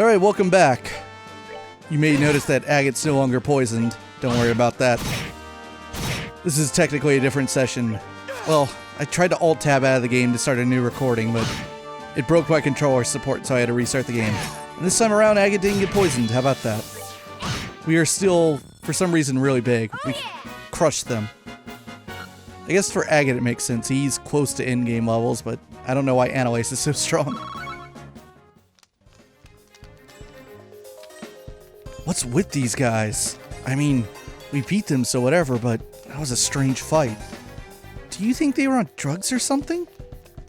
Alright, welcome back. You may notice that agate's no longer poisoned. Don't worry about that. This is technically a different session. Well, I tried to alt-tab out of the game to start a new recording, but it broke my controller support, so I had to restart the game. And this time around, agate didn't get poisoned. How about that? We are still, for some reason, really big. We crushed them. I guess for agate it makes sense. He's close to in-game levels, but I don't know why Analyse is so strong. What's with these guys? I mean, we beat them, so whatever, but that was a strange fight. Do you think they were on drugs or something?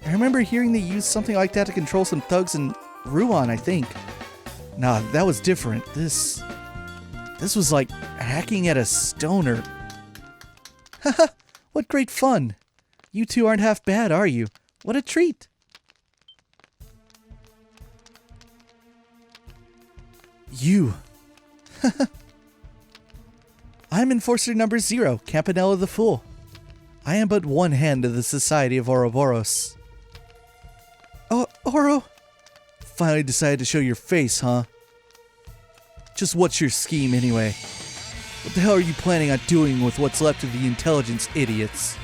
I remember hearing they used something like that to control some thugs in Ruan, I think. Nah, that was different. This was like hacking at a stoner. Haha, what great fun. You two aren't half bad, are you? What a treat. You. I'm Enforcer number 0, Campanella the Fool. I am but one hand of the Society of Ouroboros. Oh, Oro? Finally decided to show your face, huh? Just what's your scheme anyway? What the hell are you planning on doing with what's left of the intelligence idiots?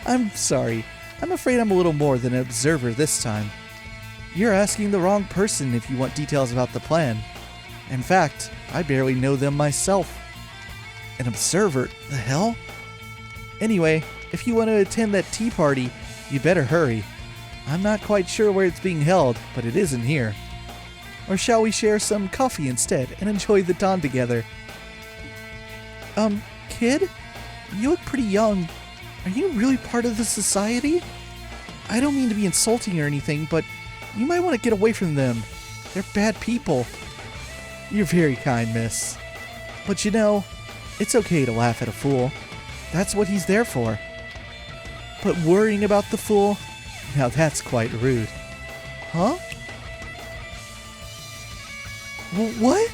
I'm sorry. I'm afraid I'm a little more than an observer this time. You're asking the wrong person if you want details about the plan. In fact, I barely know them myself. An observer? The hell? Anyway, if you want to attend that tea party, you better hurry. I'm not quite sure where it's being held, but it isn't here. Or shall we share some coffee instead and enjoy the dawn together? Kid? You look pretty young. Are you really part of the society? I don't mean to be insulting or anything, but you might want to get away from them. They're bad people. You're very kind, miss. But you know, it's okay to laugh at a fool. That's what he's there for. But worrying about the fool? Now that's quite rude. Huh? What?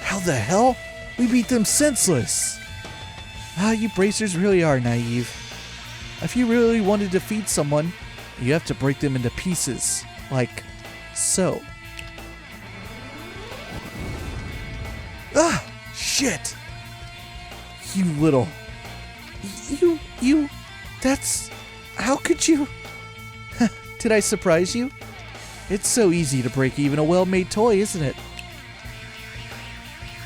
How the hell? We beat them senseless. Ah, you bracers really are naive. If you really want to defeat someone, you have to break them into pieces. Like so. Ah! Shit! You little... You... That's... How could you... Did I surprise you? It's so easy to break even a well-made toy, isn't it?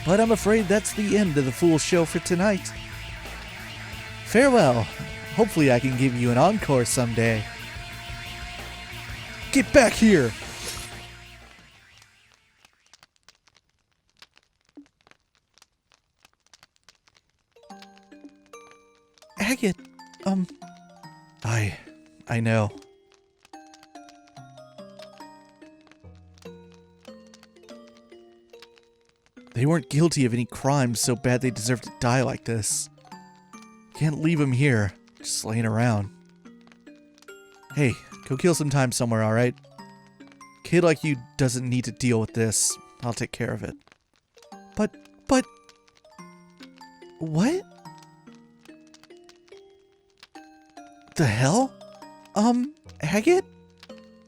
But I'm afraid that's the end of the fool show for tonight. Farewell. Hopefully I can give you an encore someday. Get back here! Agate, I know. They weren't guilty of any crimes so bad they deserve to die like this. Can't leave them here, just laying around. Hey, go kill some time somewhere, alright? Kid like you doesn't need to deal with this. I'll take care of it. But... What? The hell? Agate?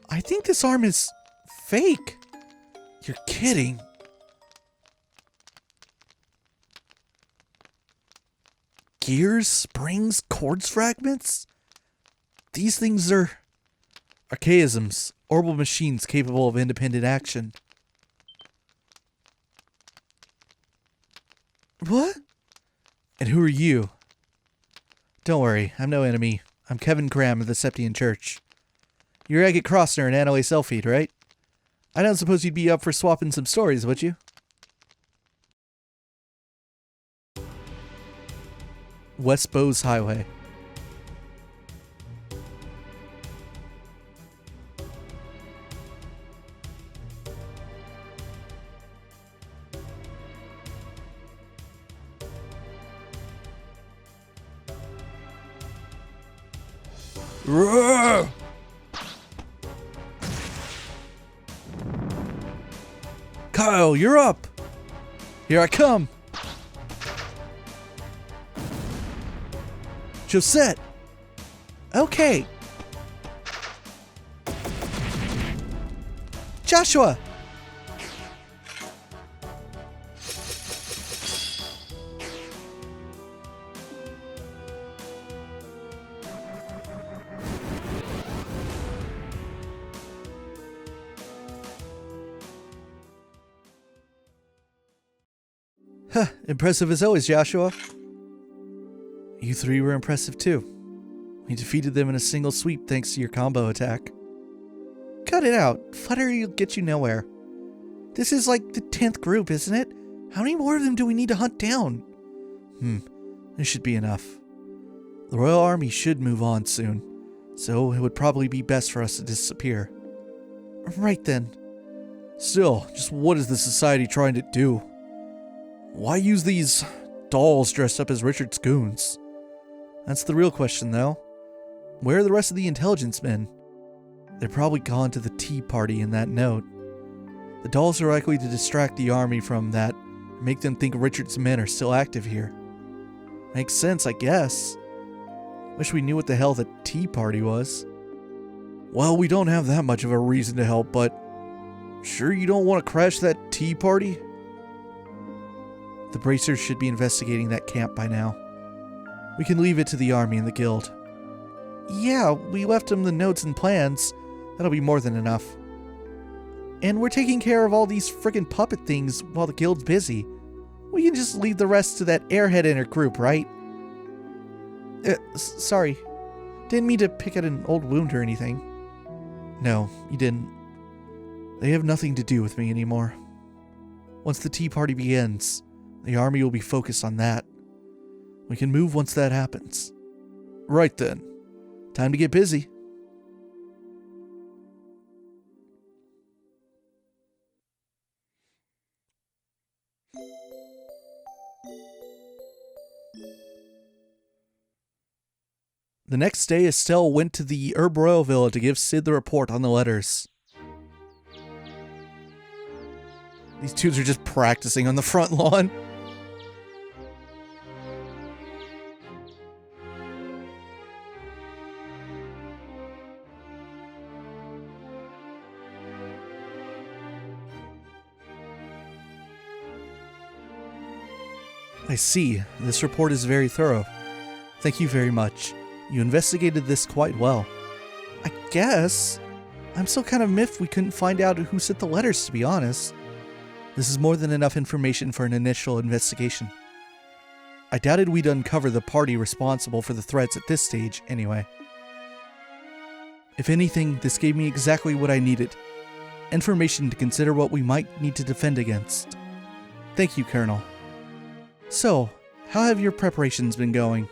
I think this arm is fake. You're kidding. Gears, springs, quartz fragments? These things are archaisms, orbital machines capable of independent action. What? And who are you? Don't worry, I'm no enemy. I'm Kevin Cram of the Septian Church. You're Agate Crossner and Analyse Selfeed, right? I don't suppose you'd be up for swapping some stories, would you? West Bowes Highway. Roar! Kyle, you're up! Here I come! Josette! Okay! Joshua! Impressive as always, Joshua. You three were impressive too. We defeated them in a single sweep thanks to your combo attack. Cut it out. Flattery will get you nowhere. This is like the 10th group, isn't it? How many more of them do we need to hunt down? This should be enough. The Royal Army should move on soon, so it would probably be best for us to disappear. Right then. Still, just what is the society trying to do? Why use these dolls dressed up as Richard's goons? That's the real question, though. Where are the rest of the intelligence men? They're probably gone to the tea party in that note. The dolls are likely to distract the army from that and make them think Richard's men are still active here. Makes sense, I guess. Wish we knew what the hell the tea party was. Well, we don't have that much of a reason to help, but sure you don't want to crash that tea party? The bracers should be investigating that camp by now. We can leave it to the army and the guild. Yeah, we left them the notes and plans. That'll be more than enough. And we're taking care of all these frickin' puppet things while the guild's busy. We can just leave the rest to that airhead in her group, right? Sorry. Didn't mean to pick at an old wound or anything. No, you didn't. They have nothing to do with me anymore. Once the tea party begins, the army will be focused on that. We can move once that happens. Right then. Time to get busy. The next day, Estelle went to the Herb Royal Villa to give Sid the report on the letters. These dudes are just practicing on the front lawn. I see. This report is very thorough. Thank you very much. You investigated this quite well. I guess. I'm still kind of miffed we couldn't find out who sent the letters, to be honest. This is more than enough information for an initial investigation. I doubted we'd uncover the party responsible for the threats at this stage, anyway. If anything, this gave me exactly what I needed. Information to consider what we might need to defend against. Thank you, Colonel. So, how have your preparations been going?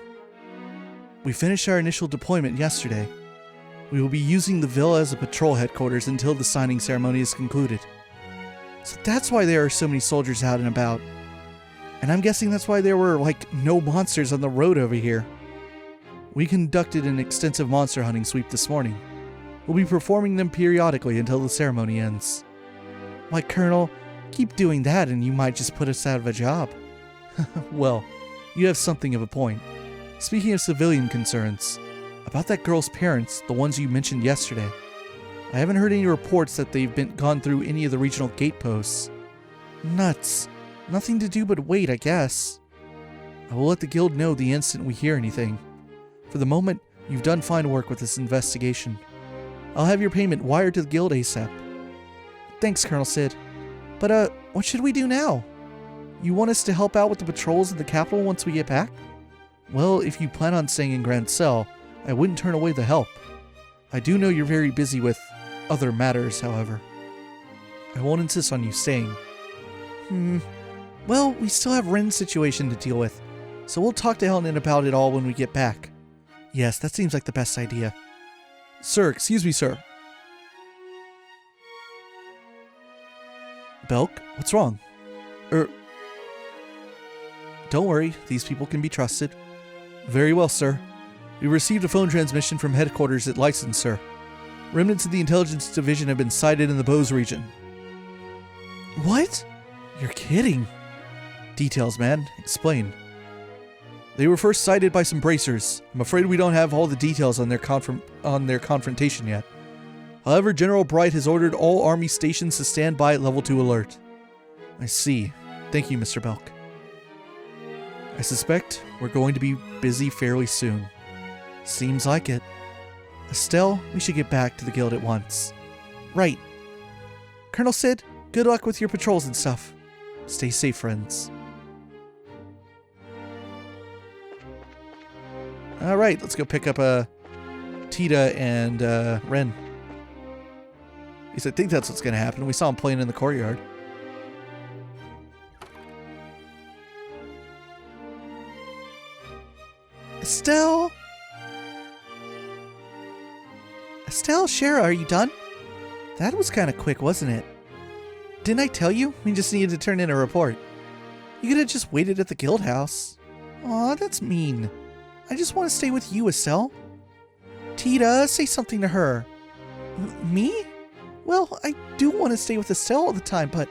We finished our initial deployment yesterday. We will be using the villa as a patrol headquarters until the signing ceremony is concluded. So that's why there are so many soldiers out and about. And I'm guessing that's why there were, no monsters on the road over here. We conducted an extensive monster hunting sweep this morning. We'll be performing them periodically until the ceremony ends. Why, Colonel, keep doing that and you might just put us out of a job. Well, you have something of a point. Speaking of civilian concerns, about that girl's parents, the ones you mentioned yesterday, I haven't heard any reports that they've gone through any of the regional gate posts. Nuts. Nothing to do but wait, I guess. I will let the guild know the instant we hear anything. For the moment, you've done fine work with this investigation. I'll have your payment wired to the guild ASAP. Thanks, Colonel Sid. But, what should we do now? You want us to help out with the patrols in the capital once we get back? Well, if you plan on staying in Grand Cell, I wouldn't turn away the help. I do know you're very busy with other matters, however. I won't insist on you staying. Well, we still have Ren's situation to deal with, so we'll talk to Helen about it all when we get back. Yes, that seems like the best idea. Sir, excuse me, sir. Belk, what's wrong? Don't worry, these people can be trusted. Very well, sir. We received a phone transmission from headquarters at License, sir. Remnants of the intelligence division have been sighted in the Bose region. What? You're kidding. Details, man. Explain. They were first sighted by some bracers. I'm afraid we don't have all the details on their confrontation yet. However, General Bright has ordered all Army stations to stand by at level 2 alert. I see. Thank you, Mr. Belk. I suspect we're going to be busy fairly soon. Seems like it. Estelle, we should get back to the guild at once. Right. Colonel Sid, good luck with your patrols and stuff. Stay safe, friends. Alright, let's go pick up Tita and Ren. At least I think that's what's gonna happen. We saw him playing in the courtyard. Estelle? Estelle, Shara, are you done? That was kind of quick, wasn't it? Didn't I tell you? We just needed to turn in a report. You could have just waited at the guild house. Aw, that's mean. I just want to stay with you, Estelle. Tita, say something to her. Me? Well, I do want to stay with Estelle all the time, but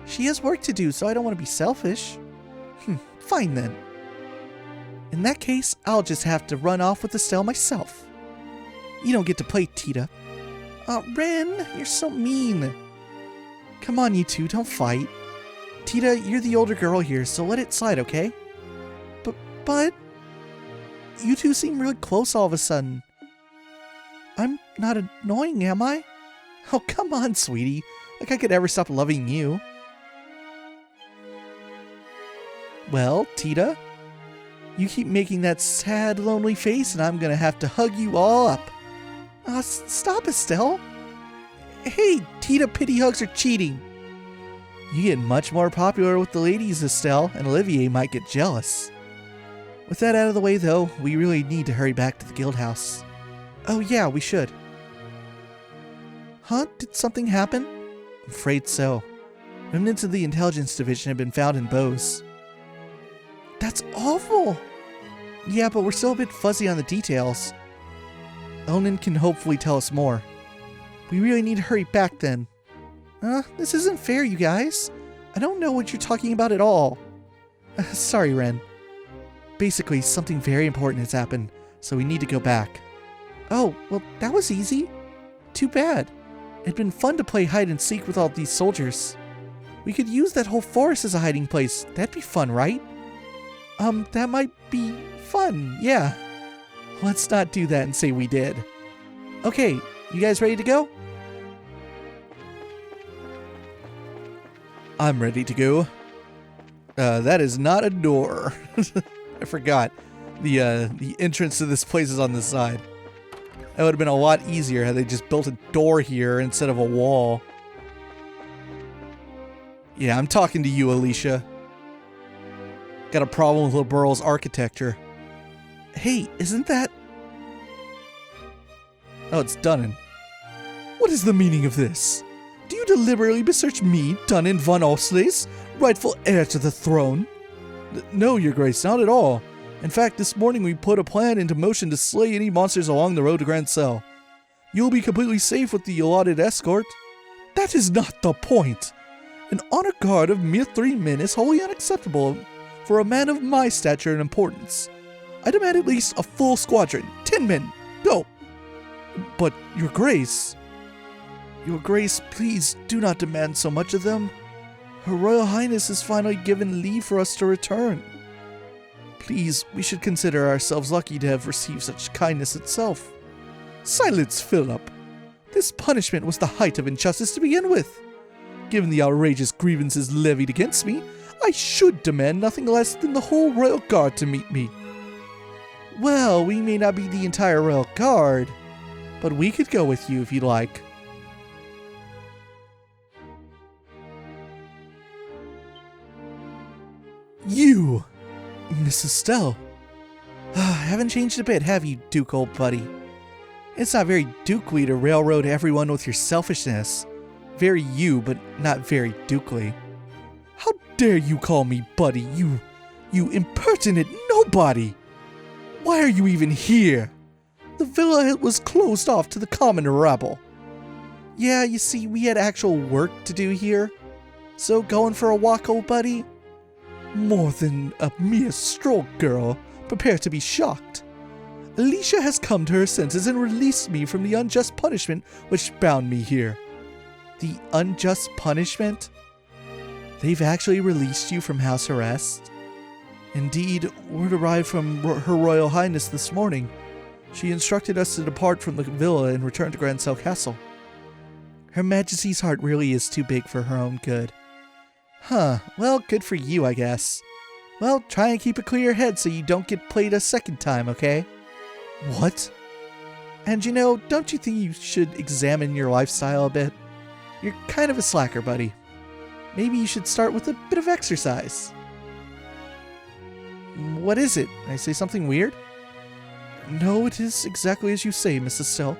she has work to do, so I don't want to be selfish. Fine then. In that case, I'll just have to run off with Estelle myself. You don't get to play, Tita. Ren, you're so mean. Come on, you two, don't fight. Tita, you're the older girl here, so let it slide, okay? But... You two seem really close all of a sudden. I'm not annoying, am I? Oh, come on, sweetie. Like I could ever stop loving you. Well, Tita, you keep making that sad, lonely face, and I'm gonna have to hug you all up. Stop, Estelle. Hey, Tita, pity hugs are cheating. You get much more popular with the ladies, Estelle, and Olivier might get jealous. With that out of the way, though, we really need to hurry back to the guild house. Oh yeah, we should. Huh? Did something happen? I'm afraid so. Remnants of the intelligence division have been found in Bose. That's awful! Yeah, but we're still a bit fuzzy on the details. Elnan can hopefully tell us more. We really need to hurry back then. This isn't fair, you guys. I don't know what you're talking about at all. Sorry, Ren. Basically, something very important has happened, so we need to go back. Oh, well, that was easy. Too bad. It'd been fun to play hide and seek with all these soldiers. We could use that whole forest as a hiding place. That'd be fun, right? That might be fun, yeah. Let's not do that and say we did. Okay, you guys ready to go? I'm ready to go. That is not a door. I forgot. The entrance to this place is on this side. That would have been a lot easier had they just built a door here instead of a wall. Yeah, I'm talking to you, Alicia. Got a problem with Liberal's architecture. Hey, isn't that... Oh, it's Dunnan. What is the meaning of this? Do you deliberately beseech me, Dunnan von Osles, rightful heir to the throne? No, Your Grace, not at all. In fact, this morning we put a plan into motion to slay any monsters along the road to Grand Cell. You'll be completely safe with the allotted escort. That is not the point. An honor guard of mere 3 men is wholly unacceptable for a man of my stature and importance. I demand at least a full squadron. 10 men. Go. But, Your Grace... Your Grace, please do not demand so much of them. Her Royal Highness has finally given leave for us to return. Please, we should consider ourselves lucky to have received such kindness itself. Silence, Philip. This punishment was the height of injustice to begin with. Given the outrageous grievances levied against me, I should demand nothing less than the whole Royal Guard to meet me. Well, we may not be the entire Royal Guard, but we could go with you if you'd like. You! Miss Estelle. Haven't changed a bit, have you, Duke, old buddy? It's not very Dukely to railroad everyone with your selfishness. Very you, but not very Dukely. How dare you call me buddy, you impertinent nobody! Why are you even here? The villa was closed off to the common rabble. Yeah, you see, we had actual work to do here. So going for a walk, old buddy? More than a mere stroll, girl. Prepare to be shocked. Alicia has come to her senses and released me from the unjust punishment which bound me here. The unjust punishment? They've actually released you from house arrest? Indeed, word arrived from Her Royal Highness this morning. She instructed us to depart from the villa and return to Grand Cell Castle. Her Majesty's heart really is too big for her own good. Huh, well, good for you, I guess. Well, try and keep a clear head so you don't get played a second time, okay? What? And you know, don't you think you should examine your lifestyle a bit? You're kind of a slacker, buddy. Maybe you should start with a bit of exercise. What is it? Did I say something weird? No, it is exactly as you say, Mrs. Stell.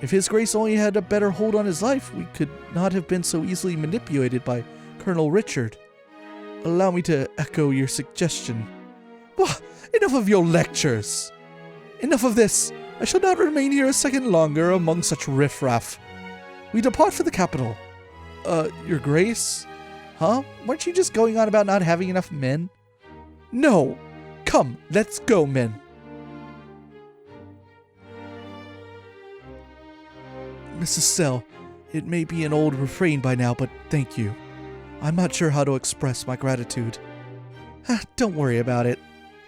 If His Grace only had a better hold on his life, we could not have been so easily manipulated by Colonel Richard. Allow me to echo your suggestion. Enough of your lectures! Enough of this! I shall not remain here a second longer among such riffraff. We depart for the capital. Your Grace? Huh? Weren't you just going on about not having enough men? No! Come, let's go, men! Mrs. Stell, it may be an old refrain by now, but thank you. I'm not sure how to express my gratitude. Don't worry about it.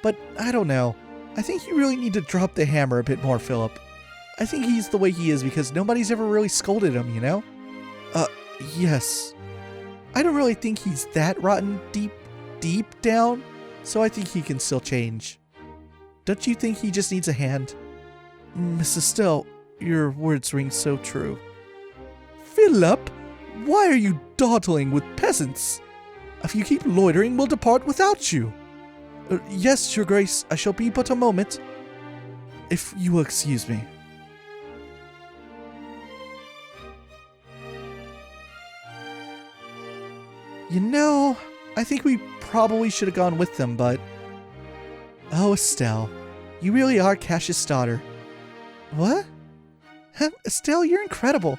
But I don't know. I think you really need to drop the hammer a bit more, Philip. I think he's the way he is because nobody's ever really scolded him, you know? Yes. I don't really think he's that rotten deep down, so I think he can still change. Don't you think he just needs a hand? Mrs. Stell, your words ring so true. Philip, why are you dawdling with peasants? If you keep loitering, we'll depart without you. Yes, your Grace, I shall be but a moment. If you will excuse me. You know, I think we probably should have gone with them, but... Oh, Estelle, you really are Cassius' daughter. What? Estelle, you're incredible.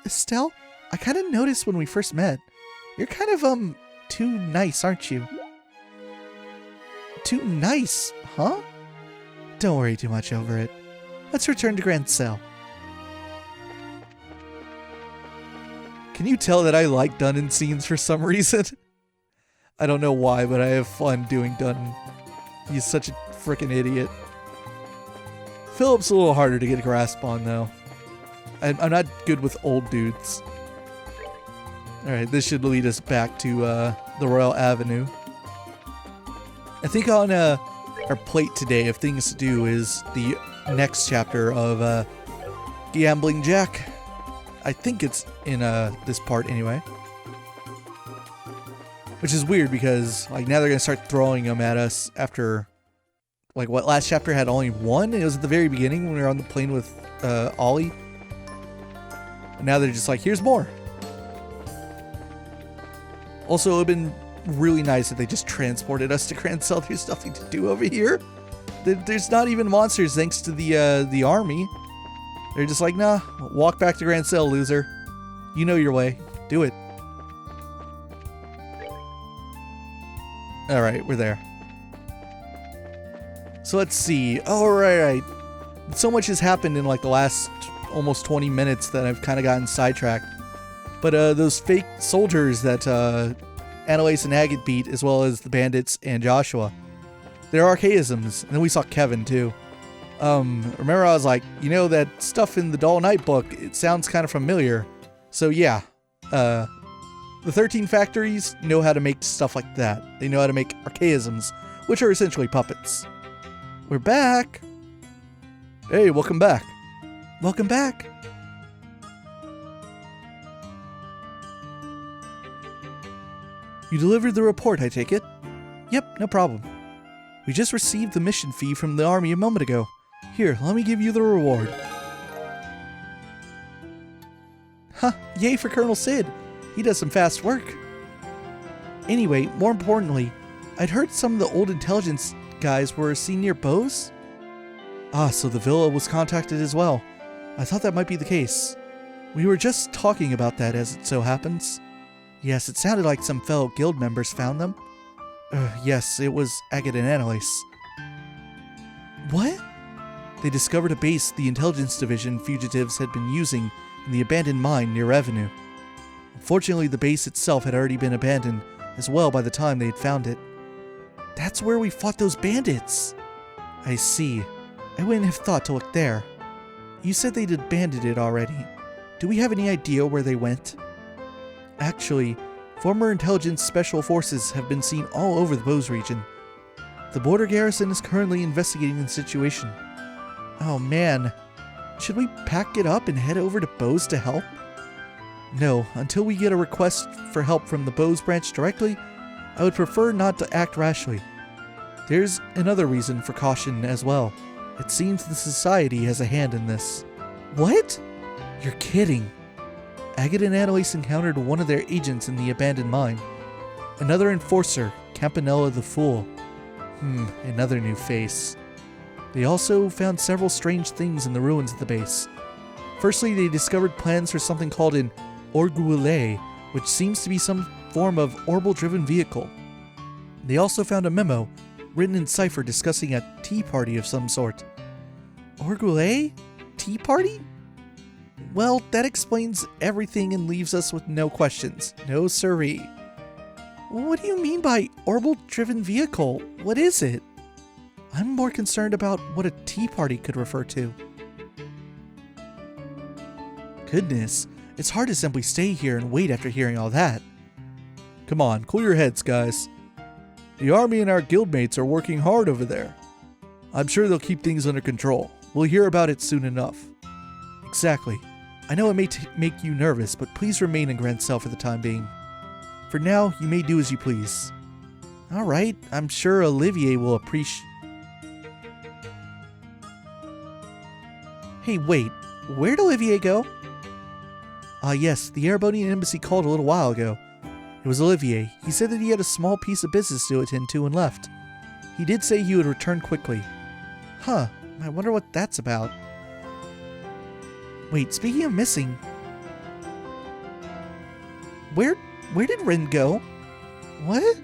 Estelle, I kind of noticed when we first met. You're kind of, too nice, aren't you? Too nice, huh? Don't worry too much over it. Let's return to Grand Cell. Can you tell that I like Dunnan scenes for some reason? I don't know why, but I have fun doing Dunnan. He's such a freaking idiot. Philip's a little harder to get a grasp on, though. I'm not good with old dudes. Alright, this should lead us back to the Royal Avenue. I think on our plate today of things to do is the next chapter of Gambling Jack. I think it's in this part anyway. Which is weird because like now they're going to start throwing them at us after like what last chapter had only one? It was at the very beginning when we were on the plane with Ollie. And now they're just like, here's more. Also, it would have been really nice if they just transported us to Grand Cell. There's nothing to do over here. There's not even monsters thanks to the army. They're just like, nah, walk back to Grand Cell, loser. You know your way. Do it. Alright, we're there. So let's see. Oh, right. So much has happened in like the last almost 20 minutes that I've kind of gotten sidetracked. But those fake soldiers that Annalise and Agate beat, as well as the bandits and Joshua, they're archaisms. And then we saw Kevin too. Remember I was like, you know, that stuff in the Dull Night book, it sounds kind of familiar. So yeah, the 13 factories know how to make stuff like that. They know how to make archaisms, which are essentially puppets. We're back. Hey, welcome back. Welcome back. You delivered the report, I take it? Yep, no problem. We just received the mission fee from the army a moment ago. Here, let me give you the reward. Huh, yay for Colonel Sid. He does some fast work. Anyway, more importantly, I'd heard some of the old intelligence guys were seen near Bose? Ah, so the villa was contacted as well. I thought that might be the case. We were just talking about that as it so happens. Yes, it sounded like some fellow guild members found them. Yes, it was Agate and Annalise. What? They discovered a base the intelligence division fugitives had been using in the abandoned mine near Revenue. Unfortunately, the base itself had already been abandoned as well by the time they had found it. That's where we fought those bandits! I see. I wouldn't have thought to look there. You said they'd abandoned it already. Do we have any idea where they went? Actually, former intelligence special forces have been seen all over the Bose region. The border garrison is currently investigating the situation. Oh man. Should we pack it up and head over to Bose to help? No, until we get a request for help from the Bose branch directly, I would prefer not to act rashly. There's another reason for caution as well. It seems the society has a hand in this. What? You're kidding. Agate and Annalise encountered one of their agents in the abandoned mine. Another enforcer, Campanella the Fool. Another new face. They also found several strange things in the ruins of the base. Firstly, they discovered plans for something called an Orgueil, which seems to be some form of orbital-driven vehicle. They also found a memo, written in cipher discussing a tea party of some sort. Orgueil? Tea party? Well, that explains everything and leaves us with no questions. No siree. What do you mean by orbital-driven vehicle? What is it? I'm more concerned about what a tea party could refer to. Goodness, it's hard to simply stay here and wait after hearing all that. Come on, cool your heads, guys. The army and our guildmates are working hard over there. I'm sure they'll keep things under control. We'll hear about it soon enough. Exactly. I know it may make you nervous, but please remain in Grand Cell for the time being. For now, you may do as you please. Alright, I'm sure Olivier will appreciate... Hey, wait. Where'd Olivier go? Yes, the Erebonian embassy called a little while ago. It was Olivier. He said that he had a small piece of business to attend to and left. He did say he would return quickly. Huh, I wonder what that's about. Wait, speaking of missing... Where did Rin go? What?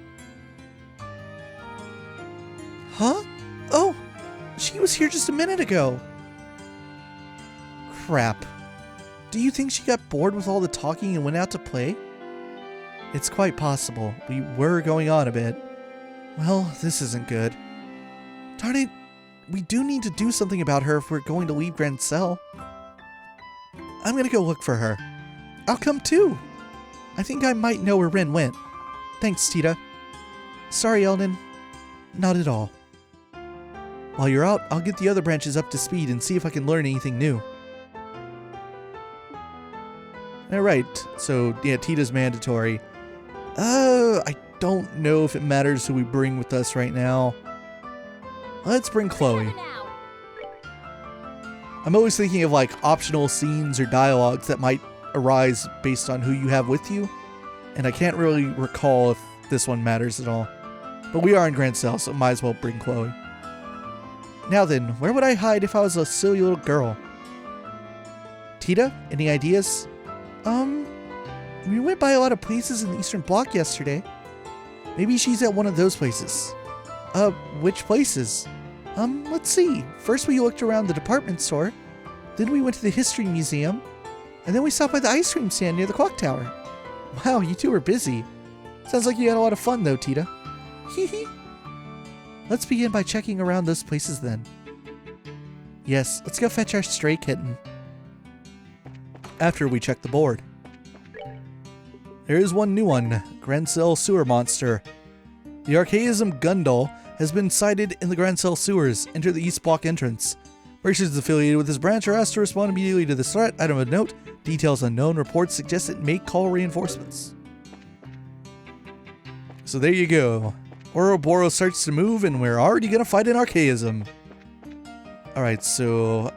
Huh? Oh, she was here just a minute ago. Crap. Do you think she got bored with all the talking and went out to play? It's quite possible. We were going on a bit. Well, this isn't good. Darn it. We do need to do something about her if we're going to leave Grand Cell. I'm gonna go look for her. I'll come too. I think I might know where Rin went. Thanks, Tita. Sorry, Eldon. Not at all. While you're out, I'll get the other branches up to speed and see if I can learn anything new. Alright, so yeah, Tita's mandatory. I don't know if it matters who we bring with us right now. Let's bring Chloe. I'm always thinking of like optional scenes or dialogues that might arise based on who you have with you, and I can't really recall if this one matters at all. But we are in Grand Cell, so might as well bring Chloe. Now then, where would I hide if I was a silly little girl? Tita, any ideas? We went by a lot of places in the Eastern Bloc yesterday. Maybe she's at one of those places. Which places? Let's see. First we looked around the department store, then we went to the History Museum, and then we stopped by the ice cream stand near the clock tower. Wow, you two were busy. Sounds like you had a lot of fun though, Tita. Hee. Let's begin by checking around those places then. Yes, let's go fetch our stray kitten. After we check the board. There is one new one, Grand Cell Sewer Monster. The Archaism Gundal has been sighted in the Grand Cell sewers. Enter the East Block entrance. Merchants affiliated with this branch are asked to respond immediately to this threat. Item of note, details unknown. Reports suggest it may call reinforcements. So there you go. Ouroboros starts to move and we're already gonna fight an Archaism. Alright, so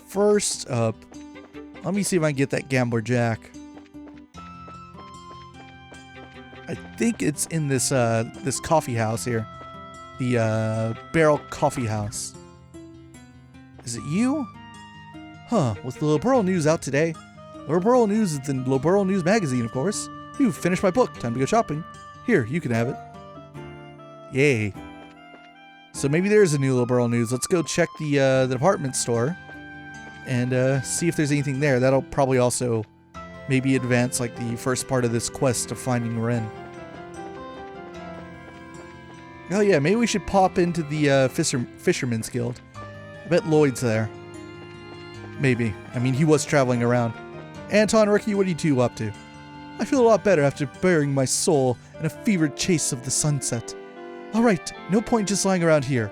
first up, let me see if I can get that Gambler Jack. I think it's in this this coffee house here. The Barrel Coffee House. Is it you? Huh, with the Loboro News out today. Loboro News is the Loboro News magazine, of course. You've finished my book. Time to go shopping. Here, you can have it. Yay. So maybe there's a new Loboro News. Let's go check the department store and see if there's anything there. That'll probably also maybe advance like the first part of this quest of finding Ren. Oh yeah, maybe we should pop into the Fisherman's Guild. I bet Lloyd's there. Maybe. I mean, he was traveling around. Anton, Ricky, what are you two up to? I feel a lot better after burying my soul in a fevered chase of the sunset. Alright, no point just lying around here.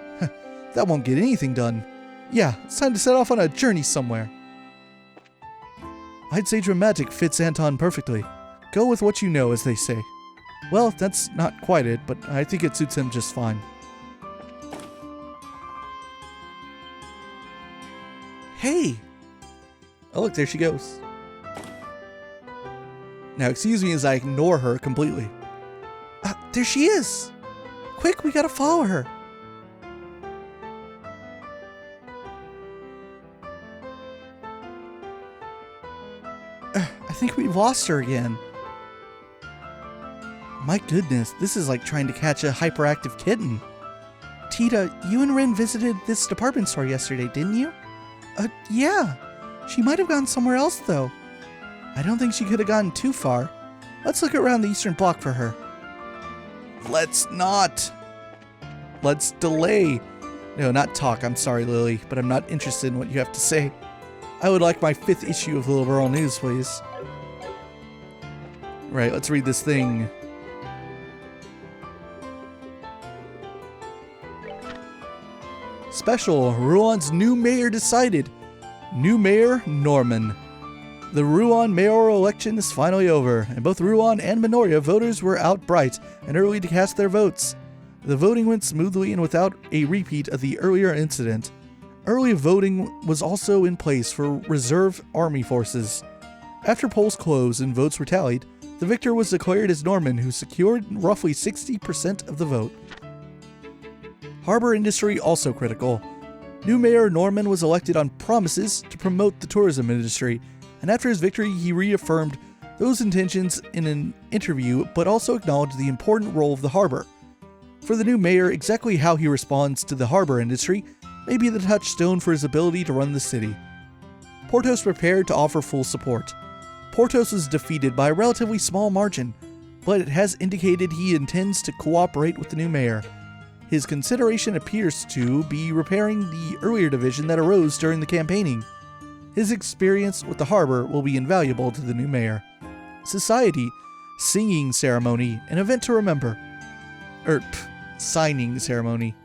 That won't get anything done. Yeah, it's time to set off on a journey somewhere. I'd say dramatic fits Anton perfectly. Go with what you know, as they say. Well, that's not quite it, but I think it suits him just fine. Hey! Oh look, there she goes. Now excuse me as I ignore her completely. There she is! Quick, we gotta follow her. I think we've lost her again. My goodness, this is like trying to catch a hyperactive kitten. Tita, you and Rin visited this department store yesterday, didn't you? Yeah. She might have gone somewhere else, though. I don't think she could have gone too far. Let's look around the Eastern Bloc for her. Let's not. Let's delay. No, not talk. I'm sorry, Lily, but I'm not interested in what you have to say. I would like my 5th issue of Little Girl News, please. Right, let's read this thing. Special, Rouen new mayor decided. New mayor, Norman. The Rouen mayoral election is finally over, and both Rouen and Minoria voters were out bright and early to cast their votes. The voting went smoothly and without a repeat of the earlier incident. Early voting was also in place for reserve army forces. After polls closed and votes were tallied, the victor was declared as Norman, who secured roughly 60% of the vote. Harbor industry also critical. New Mayor Norman was elected on promises to promote the tourism industry, and after his victory he reaffirmed those intentions in an interview, but also acknowledged the important role of the harbor. For the new mayor, exactly how he responds to the harbor industry may be the touchstone for his ability to run the city. Portos prepared to offer full support. Portos was defeated by a relatively small margin, but it has indicated he intends to cooperate with the new mayor. His consideration appears to be repairing the earlier division that arose during the campaigning. His experience with the harbor will be invaluable to the new mayor. Society, singing ceremony, an event to remember. Signing ceremony.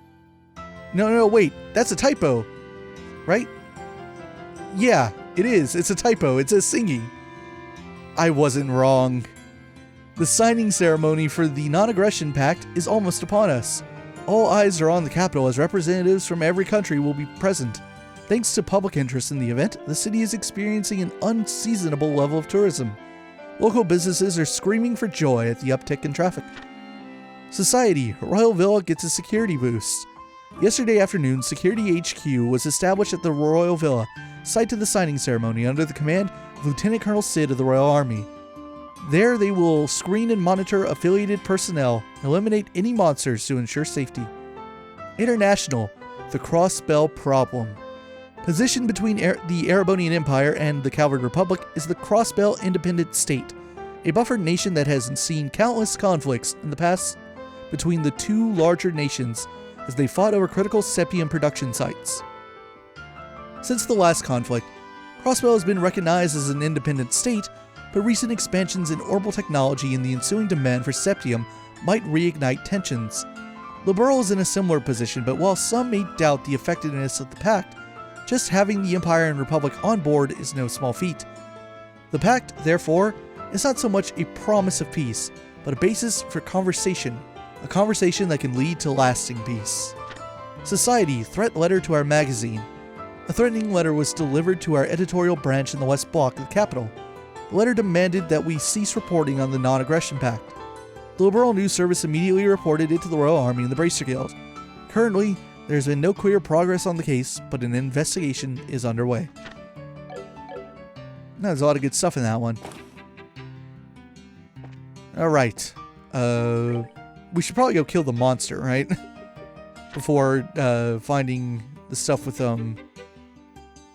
No, wait, that's a typo, right? Yeah, it is. It's a typo. It says singing. I wasn't wrong. The signing ceremony for the Non-Aggression Pact is almost upon us. All eyes are on the capital as representatives from every country will be present. Thanks to public interest in the event, the city is experiencing an unseasonable level of tourism. Local businesses are screaming for joy at the uptick in traffic. Society, Royal Villa gets a security boost. Yesterday afternoon, Security HQ was established at the Royal Villa, site to the signing ceremony under the command of Lieutenant Colonel Sid of the Royal Army. There they will screen and monitor affiliated personnel, eliminate any monsters to ensure safety. International, the Crossbell Problem. Positioned between the Erebonian Empire and the Calvard Republic is the Crossbell Independent State, a buffered nation that has seen countless conflicts in the past between the two larger nations as they fought over critical Sepium production sites. Since the last conflict, Crossbell has been recognized as an independent state, but recent expansions in orbital technology and the ensuing demand for Septium might reignite tensions. Liberal is in a similar position, but while some may doubt the effectiveness of the Pact, just having the Empire and Republic on board is no small feat. The Pact, therefore, is not so much a promise of peace, but a basis for conversation, a conversation that can lead to lasting peace. Society, threat letter to our magazine. A threatening letter was delivered to our editorial branch in the West Block of the capital. The letter demanded that we cease reporting on the Non-Aggression Pact. The Liberal News Service immediately reported it to the Royal Army and the Bracer Guild. Currently, there has been no clear progress on the case, but an investigation is underway. There's a lot of good stuff in that one. Alright. We should probably go kill the monster, right? Before finding the stuff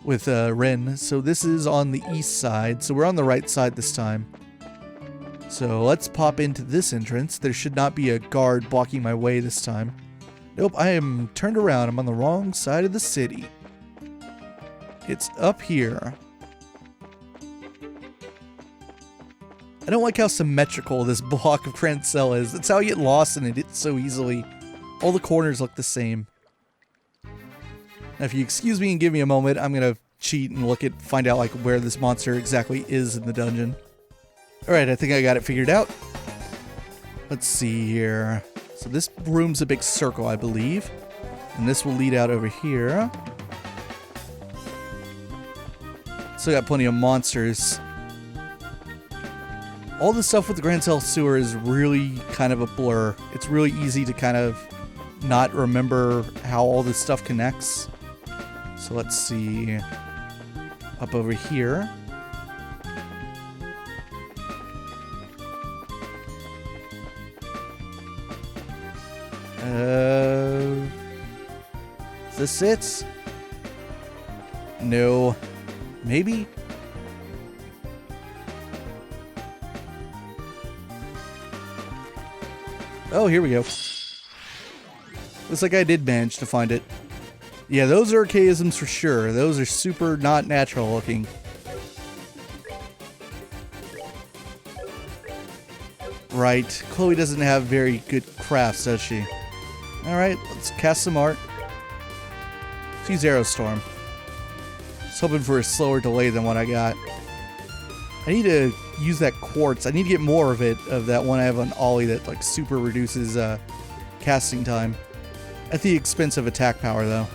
with Ren. So this is on the east side, so we're on the right side this time. So let's pop into this entrance. There should not be a guard blocking my way this time. Nope, I am turned around. I'm on the wrong side of the city. It's up here. I don't like how symmetrical this block of Crancel is. That's how I get lost in it so easily. All the corners look the same. Now, if you excuse me and give me a moment, I'm gonna cheat and find out like where this monster exactly is in the dungeon. Alright, I think I got it figured out. Let's see here. So this room's a big circle, I believe. And this will lead out over here. Still got plenty of monsters. All the stuff with the Grand Cell Sewer is really kind of a blur. It's really easy to kind of not remember how all this stuff connects. So let's see. Up over here. Is this it? No. Maybe? Oh, here we go. Looks like I did manage to find it. Yeah, those are archaisms for sure. Those are super not natural looking. Right. Chloe doesn't have very good crafts, does she? Alright, let's cast some art. Let's use Aerostorm. I was hoping for a slower delay than what I got. I need to use that quartz. I need to get more of it, of that one I have on Ollie that like super reduces casting time. At the expense of attack power though.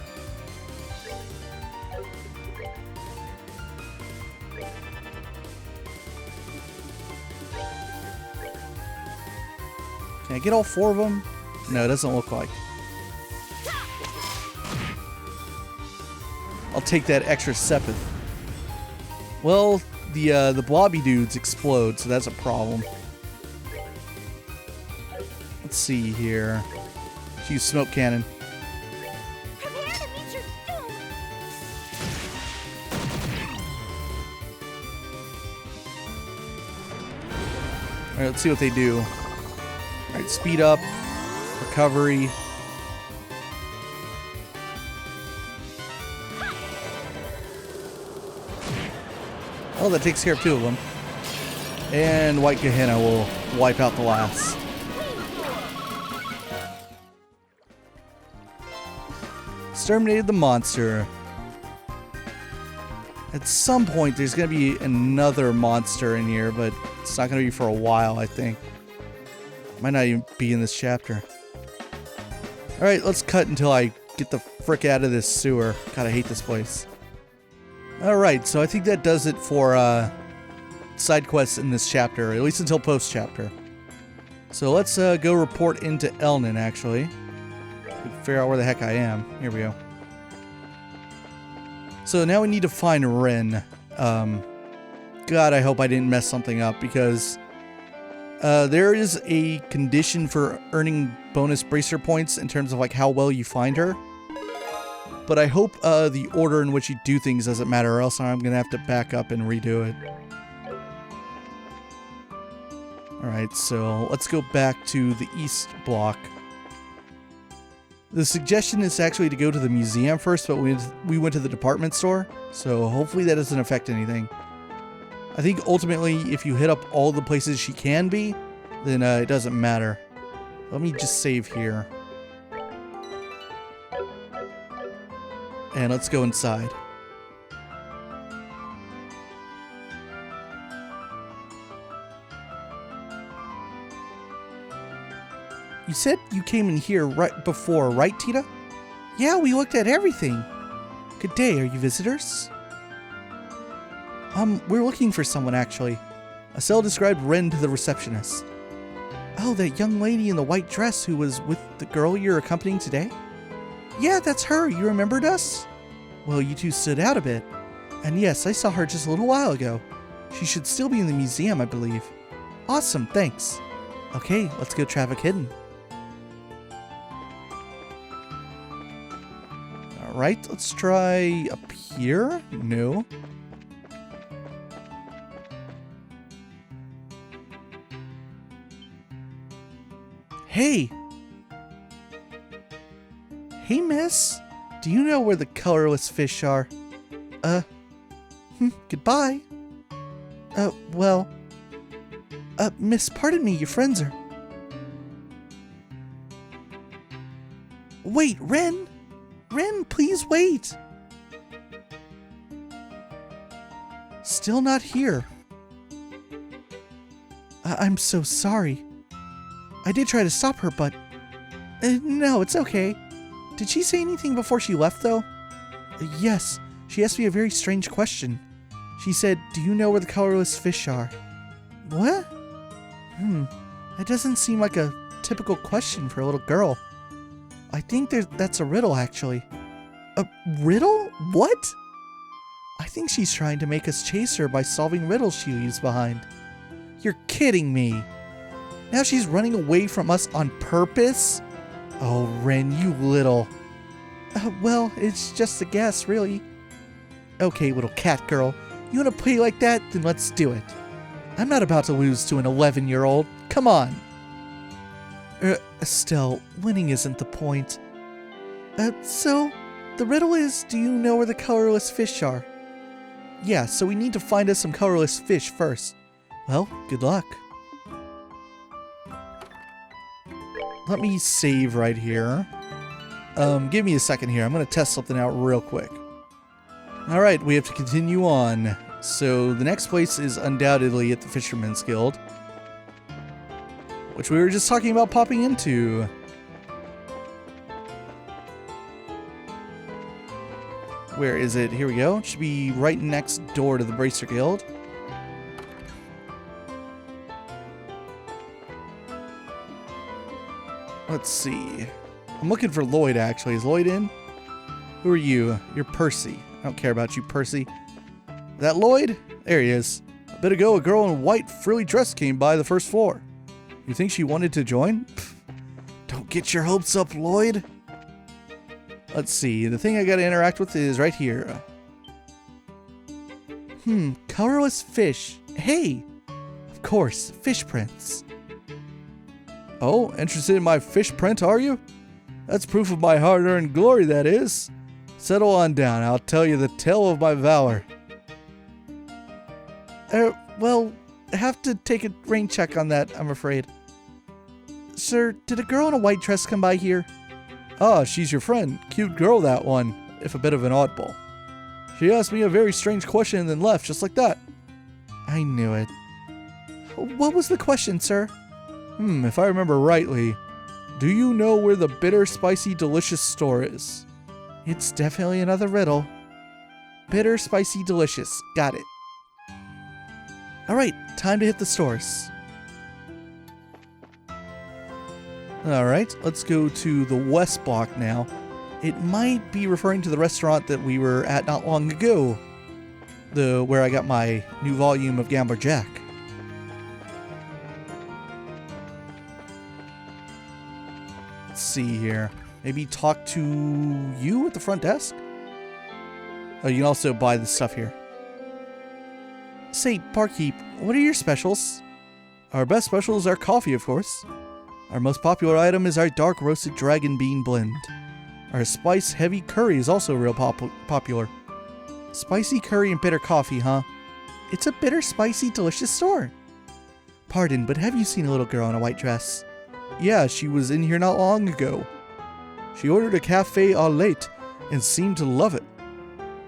Can I get all 4 of them? No, it doesn't look like. I'll take that extra 7th. Well, the blobby dudes explode, so that's a problem. Let's see here. Let's use smoke cannon. Alright, let's see what they do. Alright, speed up, recovery. Oh, that takes care of 2 of them. And White Gehenna will wipe out the last. Exterminated the monster. At some point, there's going to be another monster in here, but it's not going to be for a while, I think. Might not even be in this chapter. Alright, let's cut until I get the frick out of this sewer. God, I hate this place. Alright, so I think that does it for side quests in this chapter, at least until post-chapter. So let's go report into Elnan, actually. Figure out where the heck I am. Here we go. So now we need to find Ren. God, I hope I didn't mess something up, because there is a condition for earning bonus bracer points in terms of like how well you find her. But I hope the order in which you do things doesn't matter, or else I'm going to have to back up and redo it. Alright, so let's go back to the east block. The suggestion is actually to go to the museum first, but we went to the department store, so hopefully that doesn't affect anything. I think ultimately, if you hit up all the places she can be, then it doesn't matter. Let me just save here. And let's go inside. You said you came in here right before, right, Tita? Yeah, we looked at everything. Good day, are you visitors? We're looking for someone, actually. Estelle described Ren to the receptionist. Oh, that young lady in the white dress who was with the girl you're accompanying today? Yeah, that's her. You remembered us? Well, you two stood out a bit. And yes, I saw her just a little while ago. She should still be in the museum, I believe. Awesome, thanks. Okay, let's go traffic hidden. Alright, let's try up here. No. Hey! Hey, miss. Do you know where the colorless fish are? Goodbye. Well... miss, pardon me, your friends are... Wait, Ren! Ren, please wait! Still not here. I'm so sorry. I did try to stop her, but... no, it's okay. Did she say anything before she left, though? Yes, she asked me a very strange question. She said, "Do you know where the colorless fish are?" What? That doesn't seem like a typical question for a little girl. I think that's a riddle, actually. A riddle? What? I think she's trying to make us chase her by solving riddles she leaves behind. You're kidding me. Now she's running away from us on purpose? Oh, Ren, you little... well, it's just a guess, really. Okay, little cat girl. You wanna play like that? Then let's do it. I'm not about to lose to an 11-year-old. Come on. Estelle, winning isn't the point. So, the riddle is, do you know where the colorless fish are? Yeah, so we need to find us some colorless fish first. Well, good luck. Let me save right here. Give me a second here. I'm going to test something out real quick. Alright, we have to continue on. So, the next place is undoubtedly at the Fisherman's Guild, which we were just talking about popping into. Where is it? Here we go. It should be right next door to the Bracer Guild. Let's see. I'm looking for Lloyd, actually. Is Lloyd in? Who are you? You're Percy. I don't care about you, Percy. Is that Lloyd? There he is. A bit ago, a girl in a white, frilly dress came by the first floor. You think she wanted to join? Pfft. Don't get your hopes up, Lloyd. Let's see. The thing I gotta interact with is right here. Colorless fish. Hey! Of course, fish prints. Oh, interested in my fish print, are you? That's proof of my hard-earned glory, that is. Settle on down, I'll tell you the tale of my valor. Well, I have to take a rain check on that, I'm afraid. Sir, did a girl in a white dress come by here? Ah, she's your friend. Cute girl, that one, if a bit of an oddball. She asked me a very strange question and then left, just like that. I knew it. What was the question, sir? If I remember rightly, do you know where the bitter, spicy, delicious store is? It's definitely another riddle. Bitter, spicy, delicious. Got it. Alright, time to hit the stores. Alright, let's go to the West Block now. It might be referring to the restaurant that we were at not long ago. Where I got my new volume of Gambler Jack. Let's see here. Maybe talk to you at the front desk? Oh, you can also buy the stuff here. Say, barkeep, what are your specials? Our best special is our coffee, of course. Our most popular item is our dark roasted dragon bean blend. Our spice heavy curry is also real popular. Spicy curry and bitter coffee, huh? It's a bitter, spicy, delicious store. Pardon, but have you seen a little girl in a white dress? Yeah, she was in here not long ago. She ordered a cafe au lait and seemed to love it.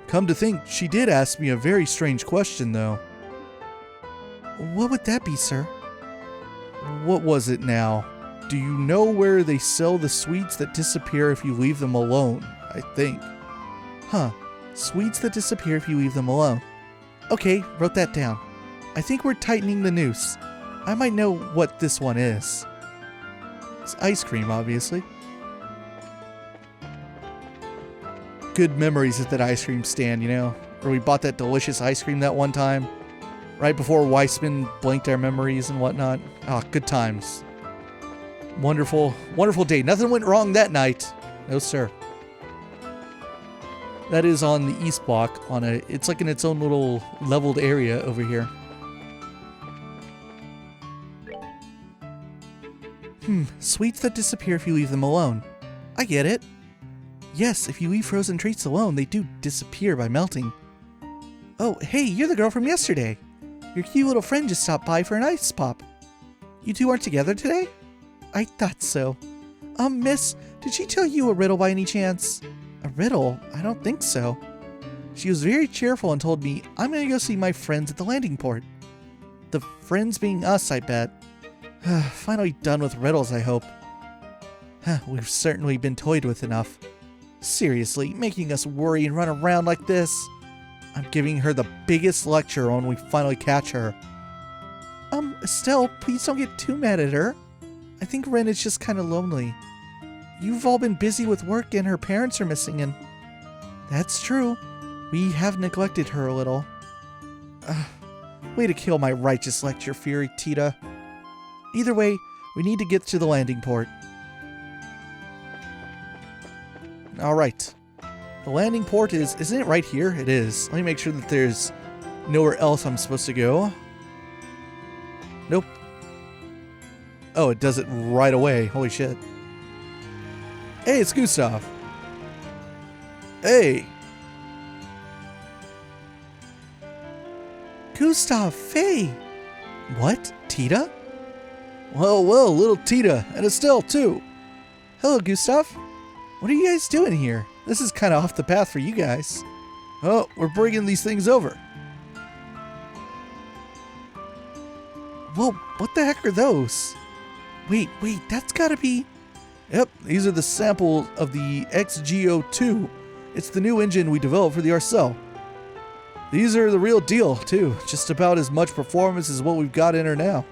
Come to think, she did ask me a very strange question, though. What would that be, sir? What was it now? Do you know where they sell the sweets that disappear if you leave them alone? I think. Huh. Sweets that disappear if you leave them alone. Okay, wrote that down. I think we're tightening the noose. I might know what this one is. It's ice cream, obviously. Good memories at that ice cream stand, you know? Where we bought that delicious ice cream that one time. Right before Weissman blanked our memories and whatnot. Ah, good times. Wonderful, wonderful day. Nothing went wrong that night. No, sir. That is on the East Block. It's like in its own little leveled area over here. Sweets that disappear if you leave them alone. I get it. Yes, if you leave frozen treats alone, they do disappear by melting. Oh, hey, you're the girl from yesterday. Your cute little friend just stopped by for an ice pop. You two aren't together today? I thought so. Miss, Did she tell you a riddle by any chance? A riddle? I don't think so. She was very cheerful and told me, I'm gonna go see my friends at the landing port. The friends being us, I bet. Finally done with riddles, I hope. We've certainly been toyed with enough. Seriously, making us worry and run around like this. I'm giving her the biggest lecture when we finally catch her. Estelle, please don't get too mad at her. I think Ren is just kind of lonely. You've all been busy with work and her parents are missing and... That's true. We have neglected her a little. Way to kill my righteous lecture fury, Tita. Either way, we need to get to the landing port. Alright. The landing port isn't it right here? It is. Let me make sure that there's nowhere else I'm supposed to go. Nope. Oh, it does it right away. Holy shit. Hey, it's Gustav. Hey. Gustav, Faye. What? Tita? Well, little Tita. And Estelle, too. Hello, Gustav. What are you guys doing here? This is kind of off the path for you guys. Oh, we're bringing these things over. Whoa, what the heck are those? Wait, that's gotta be... Yep, these are the samples of the XGO2. It's the new engine we developed for the Arcel. These are the real deal, too. Just about as much performance as what we've got in her now.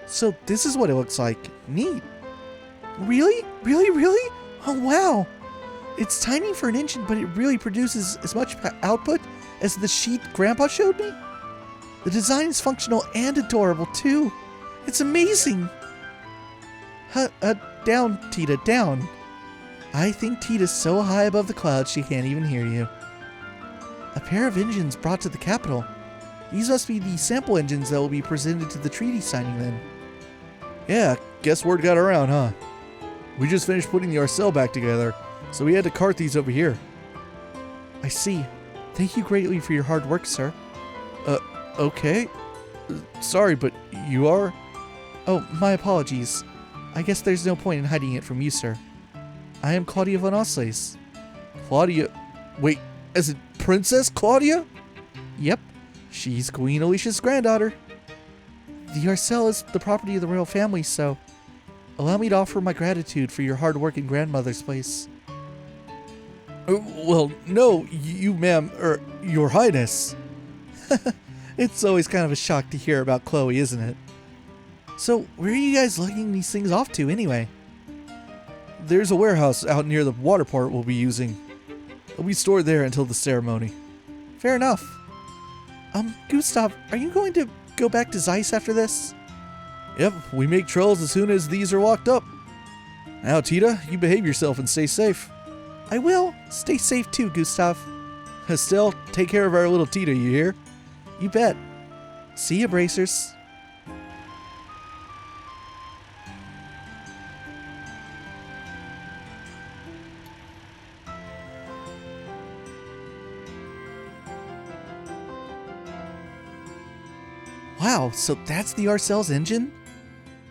So this is what it looks like. Neat. Really? Really? Oh, wow. It's tiny for an engine, but it really produces as much output as the sheet Grandpa showed me. The design is functional and adorable, too. It's amazing. Down, Tita, down. I think Tita's so high above the clouds she can't even hear you. A pair of engines brought to the capital. These must be the sample engines that will be presented to the treaty signing then. Yeah, guess word got around, huh? We just finished putting the Arcel back together, so we had to cart these over here. I see. Thank you greatly for your hard work, sir. Okay. Sorry, but you are? Oh, my apologies. I guess there's no point in hiding it from you, sir. I am Claudia von Osles. Claudia? Wait, is it Princess Claudia? Yep. She's Queen Alicia's granddaughter. The Arcel is the property of the royal family, so allow me to offer my gratitude for your hard work in grandmother's place. Well, no, you ma'am, your highness. It's always kind of a shock to hear about Chloe, isn't it? So, where are you guys lugging these things off to anyway? There's a warehouse out near the water port we'll be using. It'll be stored there until the ceremony. Fair enough. Gustav, are you going to go back to Zeiss after this? Yep, we make trails as soon as these are locked up. Now, Tita, you behave yourself and stay safe. I will. Stay safe too, Gustav. Estelle, take care of our little Tita, you hear? You bet. See ya, Bracers. Wow, so that's the Arcel's engine?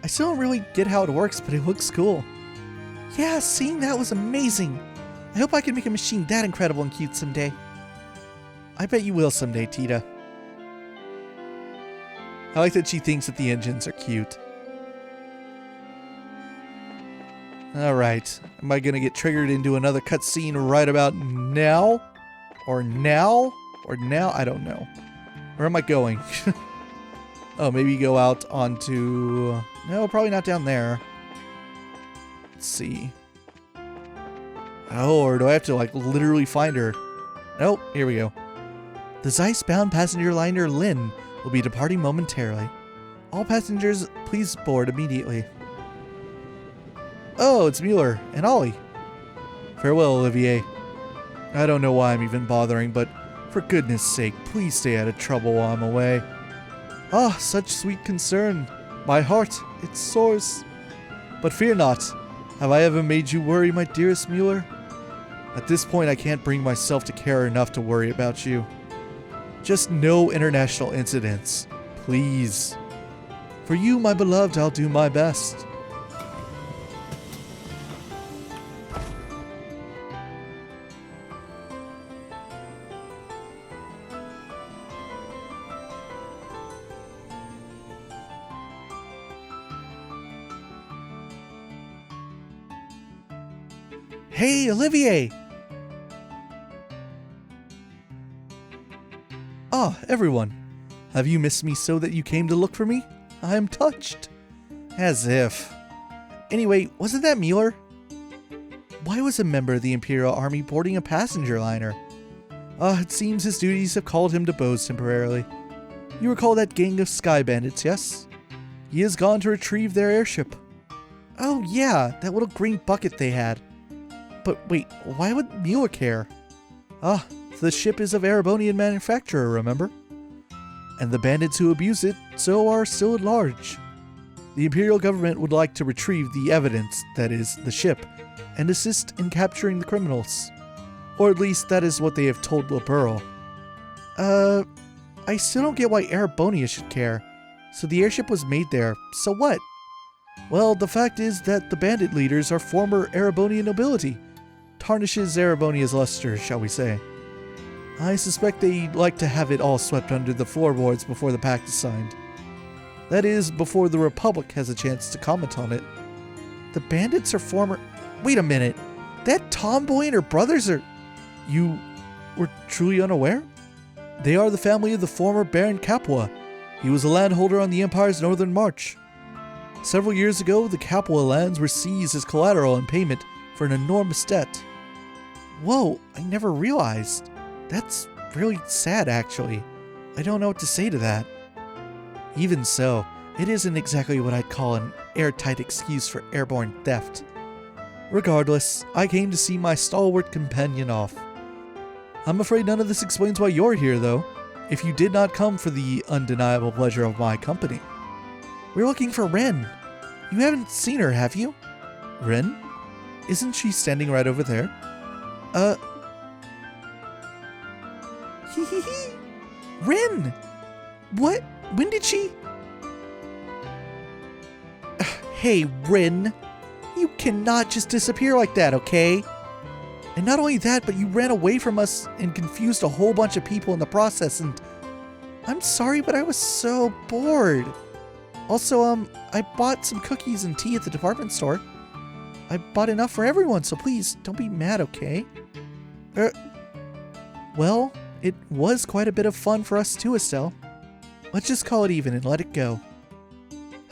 I still don't really get how it works, but it looks cool. Yeah, seeing that was amazing. I hope I can make a machine that incredible and cute someday. I bet you will someday, Tita. I like that she thinks that the engines are cute. Alright, am I gonna get triggered into another cutscene right about now? Or now? Or now? I don't know. Where am I going? Oh, maybe go out onto... No, probably not down there. Let's see. Oh, or do I have to, like, literally find her? Nope, here we go. The Zeiss-bound passenger liner Lynn will be departing momentarily. All passengers, please board immediately. Oh, it's Mueller and Ollie. Farewell, Olivier. I don't know why I'm even bothering, but for goodness sake, please stay out of trouble while I'm away. Ah, such sweet concern. My heart, it soars. But fear not. Have I ever made you worry, my dearest Mueller? At this point, I can't bring myself to care enough to worry about you. Just no international incidents. Please. For you, my beloved, I'll do my best. Hey, Olivier! Ah, everyone. Have you missed me so that you came to look for me? I am touched. As if. Anyway, wasn't that Mueller? Why was a member of the Imperial Army boarding a passenger liner? It seems his duties have called him to Bose temporarily. You recall that gang of sky bandits, yes? He has gone to retrieve their airship. Oh yeah, that little green bucket they had. But wait, why would Mueller care? The ship is of Erebonian manufacturer, remember? And the bandits who abuse it so are still at large. The Imperial government would like to retrieve the evidence, that is, the ship, and assist in capturing the criminals. Or at least that is what they have told Liberal. I still don't get why Erebonia should care. So the airship was made there, so what? Well, the fact is that the bandit leaders are former Erebonian nobility. Tarnishes Erebonia's luster, shall we say. I suspect they'd like to have it all swept under the floorboards before the pact is signed. That is, before the Republic has a chance to comment on it. The bandits are former... Wait a minute. That tomboy and her brothers are... You were truly unaware? They are the family of the former Baron Capua. He was a landholder on the Empire's northern march. Several years ago, the Capua lands were seized as collateral in payment for an enormous debt. Whoa, I never realized. That's really sad, actually. I don't know what to say to that. Even so, it isn't exactly what I'd call an airtight excuse for airborne theft. Regardless, I came to see my stalwart companion off. I'm afraid none of this explains why you're here, though, if you did not come for the undeniable pleasure of my company. We're looking for Ren. You haven't seen her, have you? Ren? Isn't she standing right over there? Ren! What? When did she... Hey, Ren. You cannot just disappear like that, okay? And not only that, but you ran away from us and confused a whole bunch of people in the process, and... I'm sorry, but I was so bored. Also, I bought some cookies and tea at the department store. I bought enough for everyone, so please, don't be mad, okay? Well, it was quite a bit of fun for us too, Estelle. Let's just call it even and let it go.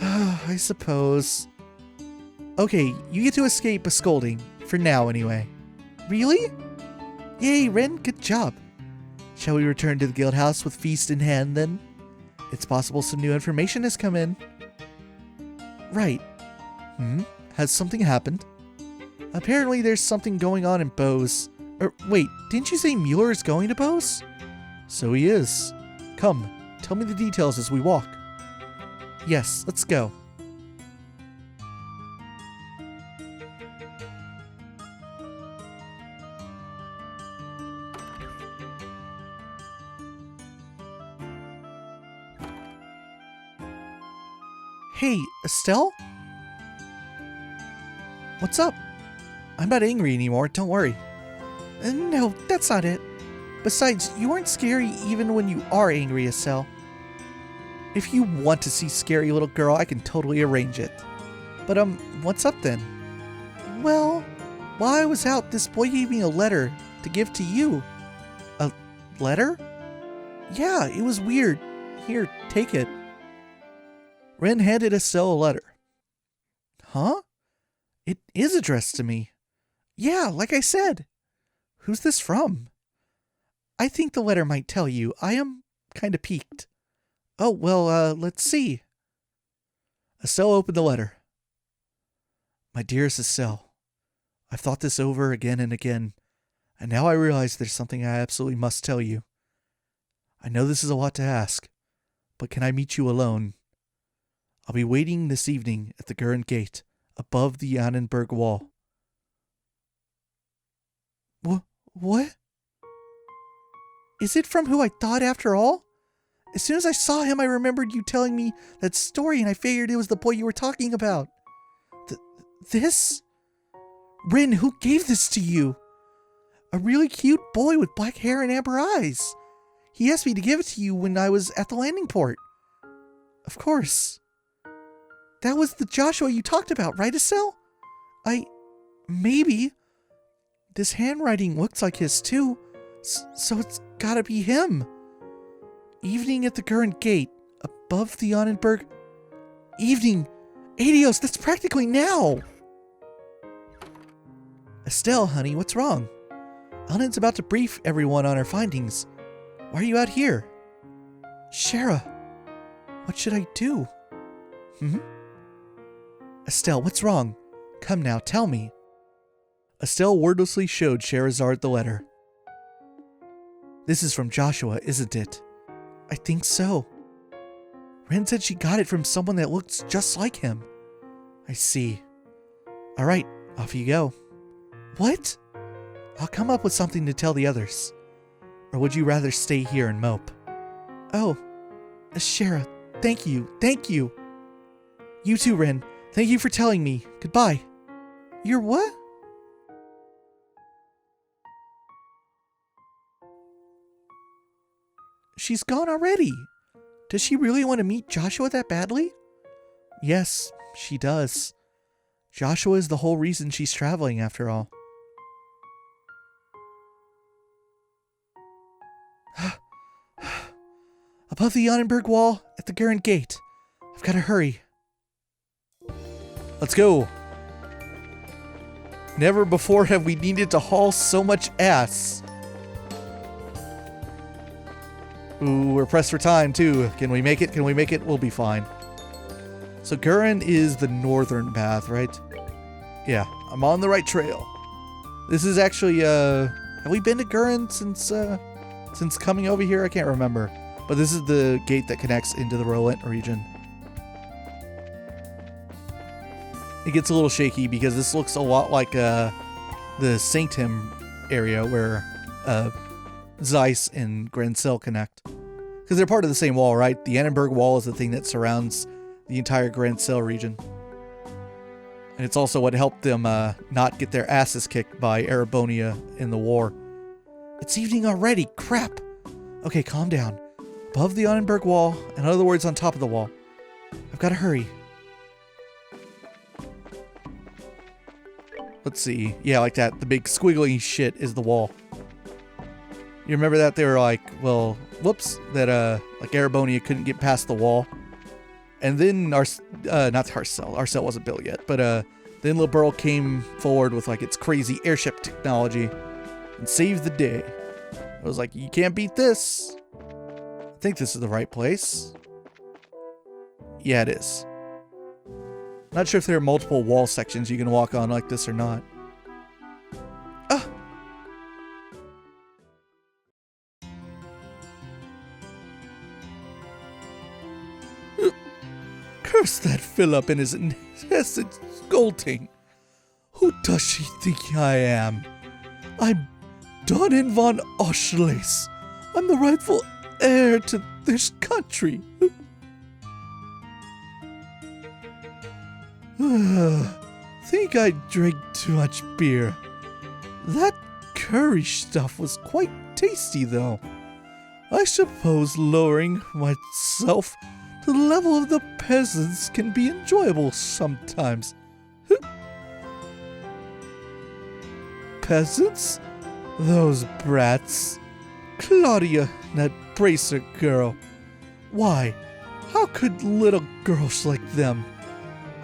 I suppose. Okay, you get to escape a scolding. For now, anyway. Really? Yay, Ren, good job. Shall we return to the guild house with feast in hand, then? It's possible some new information has come in. Right. Has something happened? Apparently there's something going on in Bose. Wait, didn't you say Mueller is going to Bose? So he is. Come, tell me the details as we walk. Yes, let's go. Hey, Estelle? What's up? I'm not angry anymore, don't worry. No, that's not it. Besides, you aren't scary even when you are angry, Estelle. If you want to see scary little girl, I can totally arrange it. But, what's up then? Well, while I was out, this boy gave me a letter to give to you. A letter? Yeah, it was weird. Here, take it. Ren handed Estelle a letter. Huh? It is addressed to me. Yeah, like I said. Who's this from? I think the letter might tell you. I am kind of piqued. Oh, well, let's see. Estelle opened the letter. My dearest Estelle, I've thought this over again and again, and now I realize there's something I absolutely must tell you. I know this is a lot to ask, but can I meet you alone? I'll be waiting this evening at the Gurren Gate, above the Annenberg Wall. What? Is it from who I thought after all? As soon as I saw him, I remembered you telling me that story, and I figured it was the boy you were talking about. This? Rin, who gave this to you? A really cute boy with black hair and amber eyes. He asked me to give it to you when I was at the landing port. Of course. That was the Joshua you talked about, right, Estelle? Maybe. This handwriting looks like his too, so it's gotta be him. Evening at the current gate, above the Onnenberg. Evening! Adios, that's practically now! Estelle, honey, what's wrong? Annen's about to brief everyone on her findings. Why are you out here? Shara, what should I do? Estelle, what's wrong? Come now, tell me. Estelle wordlessly showed Scheherazade the letter. This is from Joshua, isn't it? I think so. Ren said she got it from someone that looks just like him. I see. All right, off you go. What? I'll come up with something to tell the others. Or would you rather stay here and mope? Oh, Shara, thank you, thank you. You too, Ren. Thank you for telling me. Goodbye. You're what? She's gone already. Does she really want to meet Joshua that badly? Yes, she does. Joshua is the whole reason she's traveling, after all. Above the Onnenberg wall, at the Gurren gate. I've got to hurry. Let's go. Never before have we needed to haul so much ass. Ooh, we're pressed for time, too. Can we make it? Can we make it? We'll be fine. So Gurren is the northern path, right? Yeah, I'm on the right trail. This is actually, have we been to Gurren since coming over here? I can't remember. But this is the gate that connects into the Rolent region. It gets a little shaky because this looks a lot like the Sanctum area where Zeiss and Grenzel connect. Because they're part of the same wall, right? The Annenberg wall is the thing that surrounds the entire Grenzel region. And it's also what helped them not get their asses kicked by Erebonia in the war. It's evening already, crap! Okay, calm down. Above the Onnenberg wall, in other words, on top of the wall. I've got to hurry. Let's see. Yeah, like that. The big squiggly shit is the wall. You remember that? They were like, well, whoops, that like Erebonia couldn't get past the wall. And then not Arcel wasn't built yet, but then Liberl came forward with like its crazy airship technology and saved the day. I was like, you can't beat this. I think this is the right place. Yeah, it is. Not sure if there are multiple wall sections you can walk on like this or not. Ah! Curse that Philip and his incessant scolding. Who does she think I am? I'm Donin von Oschles. I'm the rightful heir to this country. Think I drank too much beer. That curry stuff was quite tasty, though. I suppose lowering myself to the level of the peasants can be enjoyable sometimes. Peasants? Those brats. Claudia, that bracer girl. Why? How could little girls like them?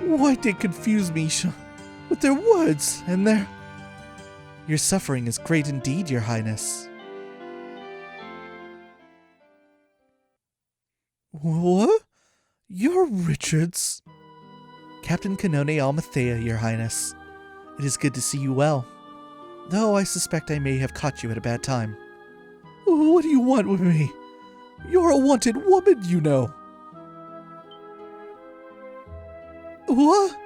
Why they confuse me with their words and their... Your suffering is great indeed, Your Highness. What? You're Richards? Captain Kanone Almathea, Your Highness. It is good to see you well. Though I suspect I may have caught you at a bad time. What do you want with me? You're a wanted woman, you know. What?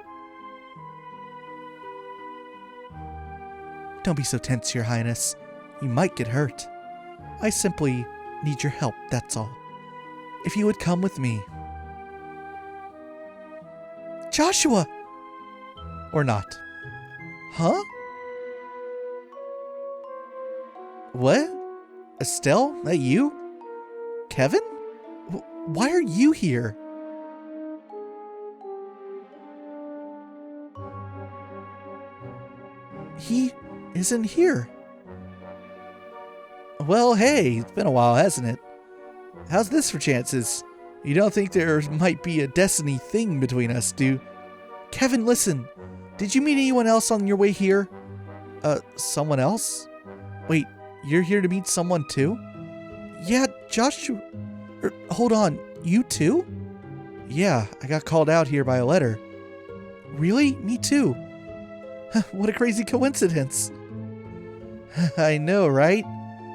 Don't be so tense, Your Highness. You might get hurt. I simply need your help, that's all. If you would come with me. Joshua! Or not. Huh? What? Estelle? That you? Kevin? Why are you here? isn't here. Well, hey, it's been a while, hasn't it? How's this for chances? You don't think there might be a destiny thing between us, do? Kevin, listen. Did you meet anyone else on your way here? Someone else? Wait, you're here to meet someone too? Yeah, Joshua. Hold on, you too? Yeah, I got called out here by a letter. Really? Me too. What a crazy coincidence. I know, right?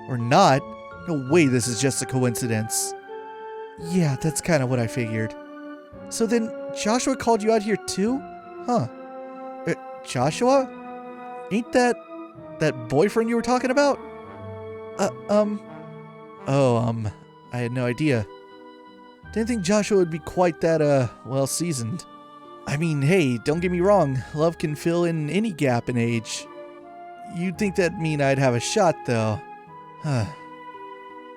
Or not. No way this is just a coincidence. Yeah, that's kind of what I figured. So then, Joshua called you out here too? Huh. Joshua? Ain't that boyfriend you were talking about? I had no idea. Didn't think Joshua would be quite that, well seasoned. I mean, hey, don't get me wrong, love can fill in any gap in age. You'd think that'd mean I'd have a shot, though. Huh.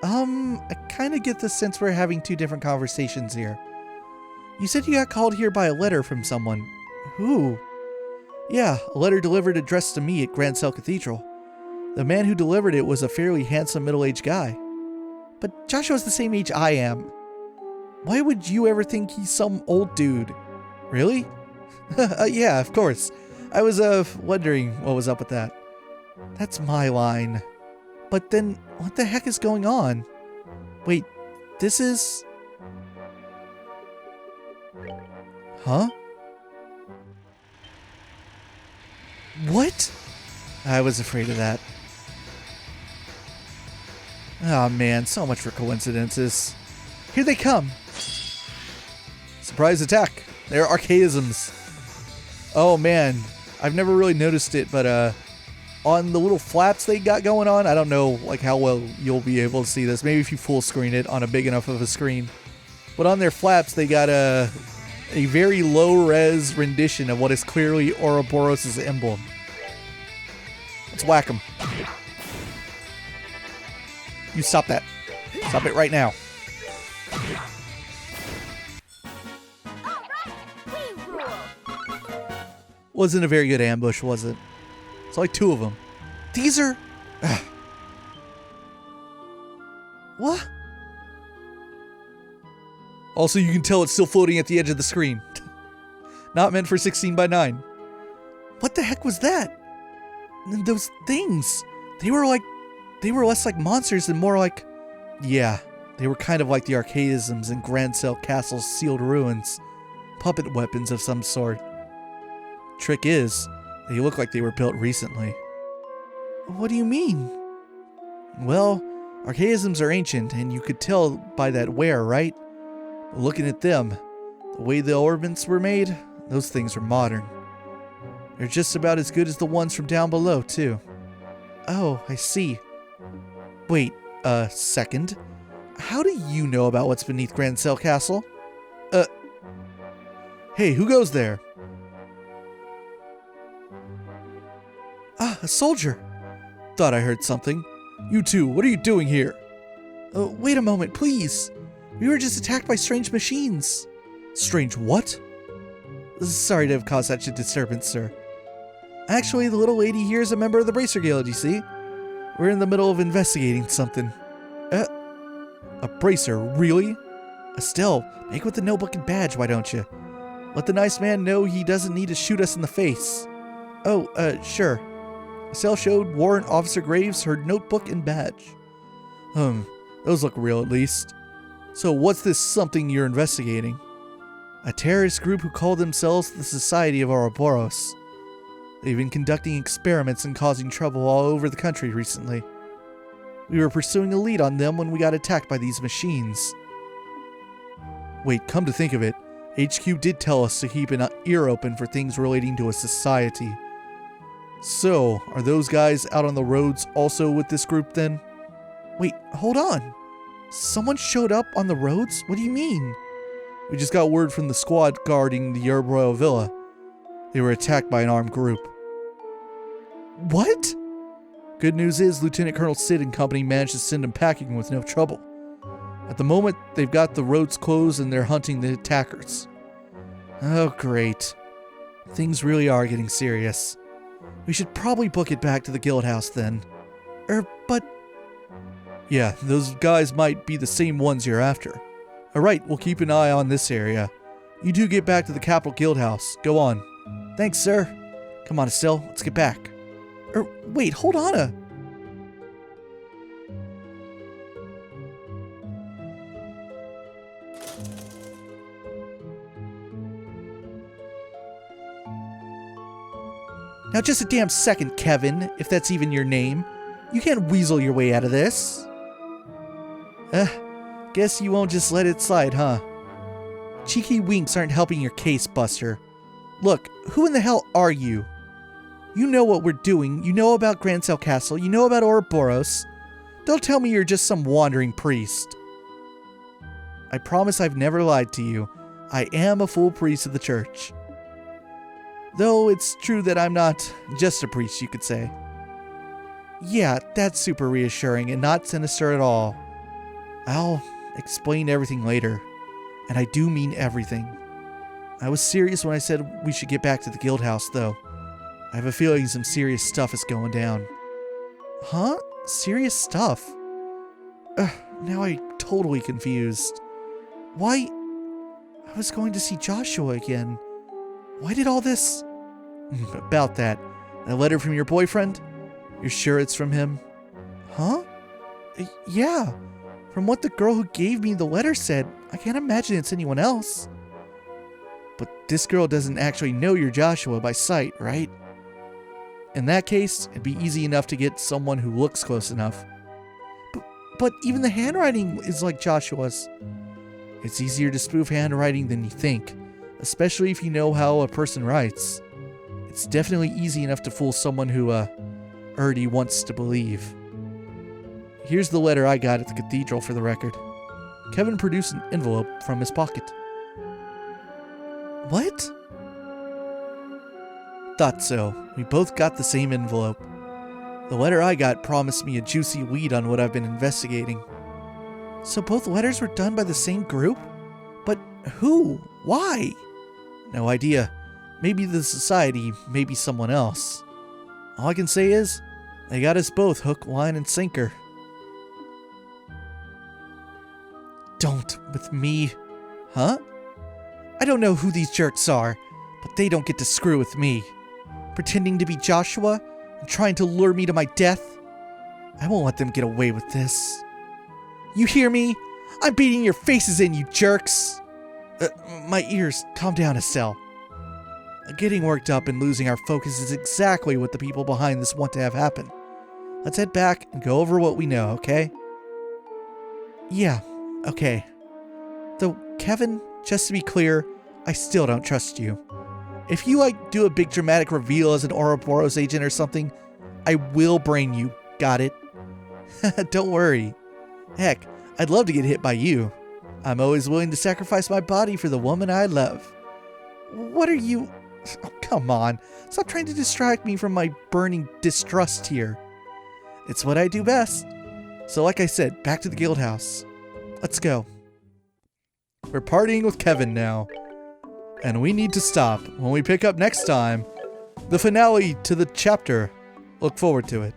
I kinda get the sense we're having two different conversations here. You said you got called here by a letter from someone. Who? Yeah, a letter delivered addressed to me at Grand Cell Cathedral. The man who delivered it was a fairly handsome middle-aged guy. But Joshua's the same age I am. Why would you ever think he's some old dude? Really? Yeah, of course. I was, wondering what was up with that. That's my line. But then, what the heck is going on? Wait, this is... Huh? What? I was afraid of that. Oh man, so much for coincidences. Here they come! Surprise attack! They're archaisms. Oh man, I've never really noticed it, but on the little flaps they got going on, I don't know like how well you'll be able to see this. Maybe if you full screen it on a big enough of a screen. But on their flaps they got a very low res rendition of what is clearly Ouroboros' emblem. Let's whack him. You stop that. Stop it right now. Wasn't a very good ambush, was it? It's like two of them. These are... What? Also, you can tell it's still floating at the edge of the screen. Not meant for 16 by 9. What the heck was that? Those things. They were less like monsters and more like... Yeah, they were kind of like the archaisms in Grand Cell Castle's sealed ruins. Puppet weapons of some sort. Trick is, they look like they were built recently. What do you mean? Well, archaisms are ancient, and you could tell by that wear, right? But looking at them, the way the ornaments were made, those things are modern. They're just about as good as the ones from down below, too. Oh, I see. Wait, a second. How do you know about what's beneath Grand Cell Castle? Hey, who goes there? Ah, a soldier. Thought I heard something. You two, what are you doing here? Wait a moment, please. We were just attacked by strange machines. Strange what? Sorry to have caused such a disturbance, sir. Actually, the little lady here is a member of the Bracer Guild, you see? We're in the middle of investigating something. A bracer, really? Estelle, make with the notebook and badge, why don't you? Let the nice man know he doesn't need to shoot us in the face. Oh, sure. Estelle showed Warrant Officer Graves her notebook and badge. Those look real at least. So what's this something you're investigating? A terrorist group who call themselves the Society of Ouroboros. They've been conducting experiments and causing trouble all over the country recently. We were pursuing a lead on them when we got attacked by these machines. Wait, come to think of it, HQ did tell us to keep an ear open for things relating to a society. So, are those guys out on the roads also with this group then? Wait, hold on. Someone showed up on the roads? What do you mean? We just got word from the squad guarding the Herb Royal Villa. They were attacked by an armed group. What? Good news is Lieutenant Colonel Sid and company managed to send them packing with no trouble. At the moment, they've got the roads closed and they're hunting the attackers. Oh, great. Things really are getting serious. We should probably book it back to the guild house then. But... Yeah, those guys might be the same ones you're after. Alright, we'll keep an eye on this area. You two get back to the capital guild house. Go on. Thanks, sir. Come on, Estelle, let's get back. Wait, hold on. Now just a damn second, Kevin, if that's even your name. You can't weasel your way out of this. Guess you won't just let it slide, huh? Cheeky winks aren't helping your case, Buster. Look, who in the hell are you? You know what we're doing, you know about Grand Cell Castle, you know about Ouroboros. Don't tell me you're just some wandering priest. I promise I've never lied to you. I am a full priest of the church. Though it's true that I'm not just a priest, you could say. Yeah, that's super reassuring and not sinister at all. I'll explain everything later. And I do mean everything. I was serious when I said we should get back to the guild house, though. I have a feeling some serious stuff is going down. Huh? Serious stuff? Now I'm totally confused. Why? I was going to see Joshua again. Why did all this... About that. A letter from your boyfriend? You're sure it's from him? Huh? Yeah. From what the girl who gave me the letter said, I can't imagine it's anyone else. But this girl doesn't actually know you're Joshua by sight, right? In that case, it'd be easy enough to get someone who looks close enough. But even the handwriting is like Joshua's. It's easier to spoof handwriting than you think, especially if you know how a person writes. It's definitely easy enough to fool someone who, already wants to believe. Here's the letter I got at the cathedral for the record. Kevin produced an envelope from his pocket. What? Thought so. We both got the same envelope. The letter I got promised me a juicy lead on what I've been investigating. So both letters were done by the same group? But who? Why? No idea. Maybe the society, maybe someone else. All I can say is, they got us both hook, line, and sinker. Don't with me. Huh? I don't know who these jerks are, but they don't get to screw with me. Pretending to be Joshua and trying to lure me to my death? I won't let them get away with this. You hear me? I'm beating your faces in, you jerks! My ears. Calm down, Estelle. Getting worked up and losing our focus is exactly what the people behind this want to have happen. Let's head back and go over what we know, okay? Yeah, okay. Though, Kevin, just to be clear, I still don't trust you. If you, do a big dramatic reveal as an Ouroboros agent or something, I will brain you. Got it? Don't worry. Heck, I'd love to get hit by you. I'm always willing to sacrifice my body for the woman I love. What are you... Oh, come on. Stop trying to distract me from my burning distrust here. It's what I do best. So like I said, back to the guild house. Let's go. We're partying with Kevin now. And we need to stop when we pick up next time. The finale to the chapter. Look forward to it.